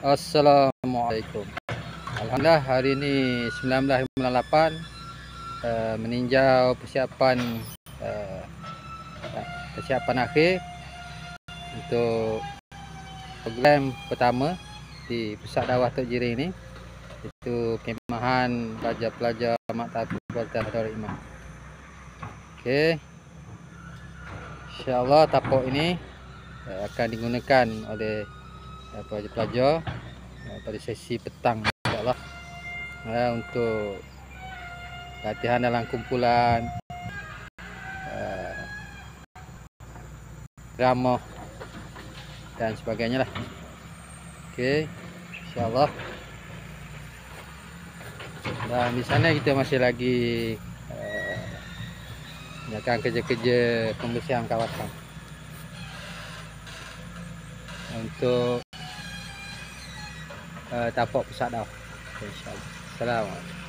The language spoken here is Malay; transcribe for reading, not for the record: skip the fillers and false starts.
Assalamualaikum. Alhamdulillah hari ini 19.58 meninjau uh, persiapan akhir untuk program pertama di Pusat Dakwah Tok Jiring ini, iaitu kemahan pelajar-pelajar Maktab Kuartan Darul Iman. Okey. Insya-Allah tapak ini akan digunakan oleh pelajar-pelajar pada sesi petang, insya-Allah, untuk latihan dalam kumpulan, drama dan sebagainya lah. Okey, insya-Allah. Dan di sana kita masih lagi menjalankan kerja-kerja pembersihan kawasan untuk tapak pusat dakwah. Insya-Allah. Assalamualaikum.